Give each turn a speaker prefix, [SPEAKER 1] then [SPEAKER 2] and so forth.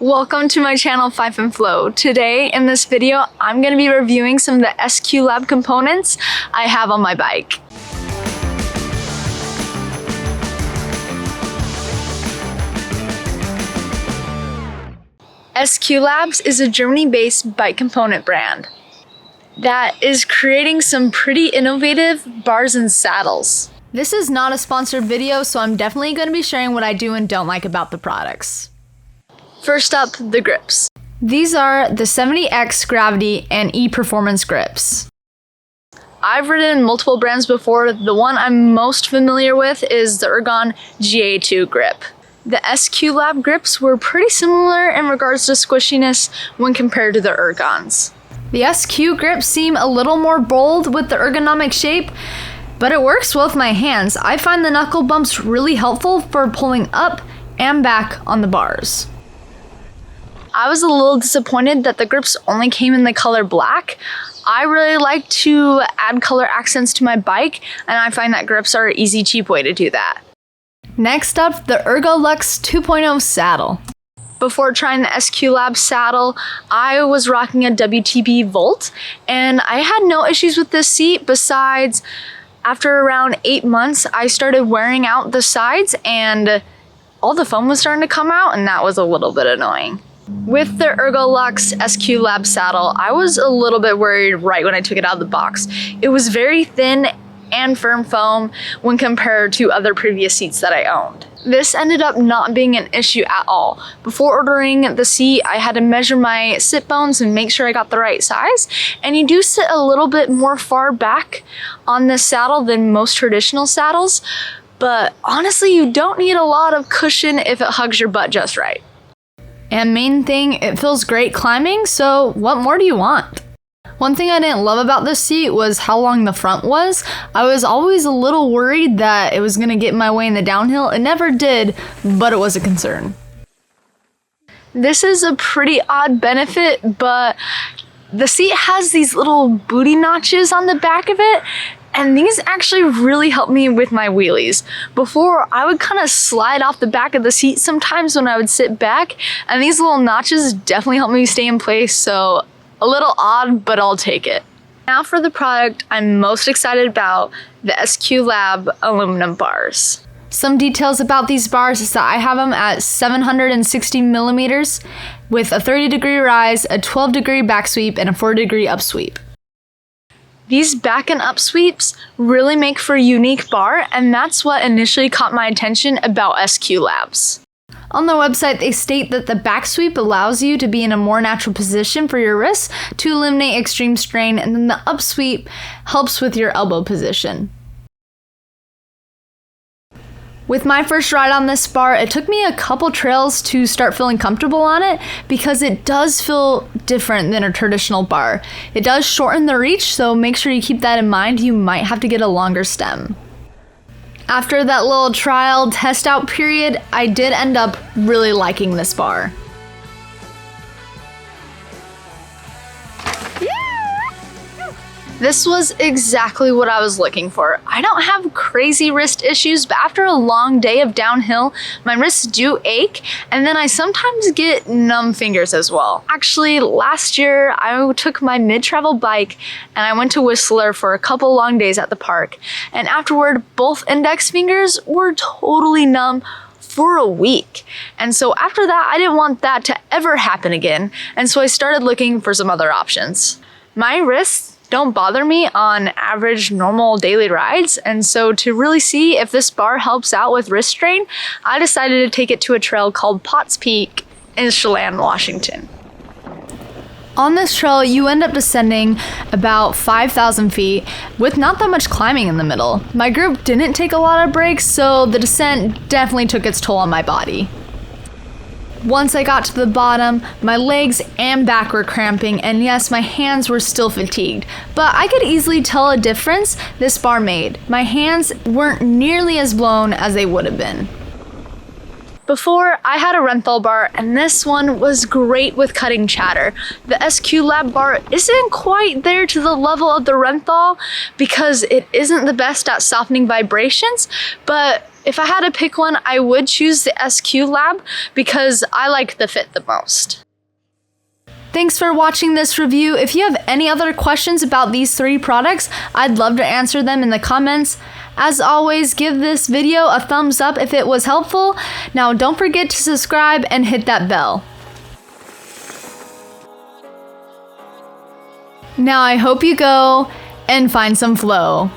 [SPEAKER 1] Welcome to my channel, Fife and Flow. Today in this video, I'm going to be reviewing some of the SQlab components I have on my bike. SQlabs is a Germany-based bike component brand that is creating some pretty innovative bars and saddles. This is not a sponsored video, so I'm definitely going to be sharing what I do and don't like about the products. First up, the grips. These are the 70X Gravity and E-Performance grips. I've ridden multiple brands before. The one I'm most familiar with is the Ergon GA2 grip. The SQlab grips were pretty similar in regards to squishiness when compared to the Ergons. The SQ grips seem a little more bold with the ergonomic shape, but it works well with my hands. I find the knuckle bumps really helpful for pulling up and back on the bars. I was a little disappointed that the grips only came in the color black. I really like to add color accents to my bike, and I find that grips are an easy, cheap way to do that. Next up, the Ergolux 2.0 saddle. Before trying the SQlab saddle, I was rocking a WTB Volt, and I had no issues with this seat. Besides, after around 8 months, I started wearing out the sides and all the foam was starting to come out, and that was a little bit annoying. With the Ergolux SQlab saddle, I was a little bit worried right when I took it out of the box. It was very thin and firm foam when compared to other previous seats that I owned. This ended up not being an issue at all. Before ordering the seat, I had to measure my sit bones and make sure I got the right size. And you do sit a little bit more far back on this saddle than most traditional saddles, but honestly, you don't need a lot of cushion if it hugs your butt just right. And main thing, it feels great climbing, so what more do you want? One thing I didn't love about this seat was how long the front was. I was always a little worried that it was gonna get in my way in the downhill. It never did, but it was a concern. This is a pretty odd benefit, but the seat has these little booty notches on the back of it, and these actually really help me with my wheelies. Before, I would kind of slide off the back of the seat sometimes when I would sit back, and these little notches definitely help me stay in place, so a little odd, but I'll take it. Now for the product I'm most excited about, the SQlab aluminum bars. Some details about these bars is that I have them at 760 millimeters with a 30-degree rise, a 12-degree back sweep, and a 4-degree up sweep. These back and up sweeps really make for a unique bar, and that's what initially caught my attention about SQlabs. On their website, they state that the back sweep allows you to be in a more natural position for your wrists to eliminate extreme strain, and then the up sweep helps with your elbow position. With my first ride on this bar, it took me a couple trails to start feeling comfortable on it because it does feel different than a traditional bar. It does shorten the reach, so make sure you keep that in mind. You might have to get a longer stem. After that little trial test out period, I did end up really liking this bar. This was exactly what I was looking for. I don't have crazy wrist issues, but after a long day of downhill, my wrists do ache, and then I sometimes get numb fingers as well. Actually, last year, I took my mid-travel bike and I went to Whistler for a couple long days at the park, and afterward, both index fingers were totally numb for a week. And so after that, I didn't want that to ever happen again, and so I started looking for some other options. My wrists don't bother me on average normal daily rides, and so to really see if this bar helps out with wrist strain, I decided to take it to a trail called Potts Peak in Chelan, Washington. On this trail, you end up descending about 5,000 feet with not that much climbing in the middle. My group didn't take a lot of breaks, so the descent definitely took its toll on my body. Once I got to the bottom, my legs and back were cramping, and yes, my hands were still fatigued, but I could easily tell a difference this bar made. My hands weren't nearly as blown as they would have been. Before, I had a Renthal bar, and this one was great with cutting chatter. The SQlab bar isn't quite there to the level of the Renthal because it isn't the best at softening vibrations, but If I had to pick one, I would choose the SQlab because I like the fit the most. Thanks for watching this review. If you have any other questions about these 3 products, I'd love to answer them in the comments. As always, give this video a thumbs up if it was helpful. Now don't forget to subscribe and hit that bell. Now I hope you go and find some flow.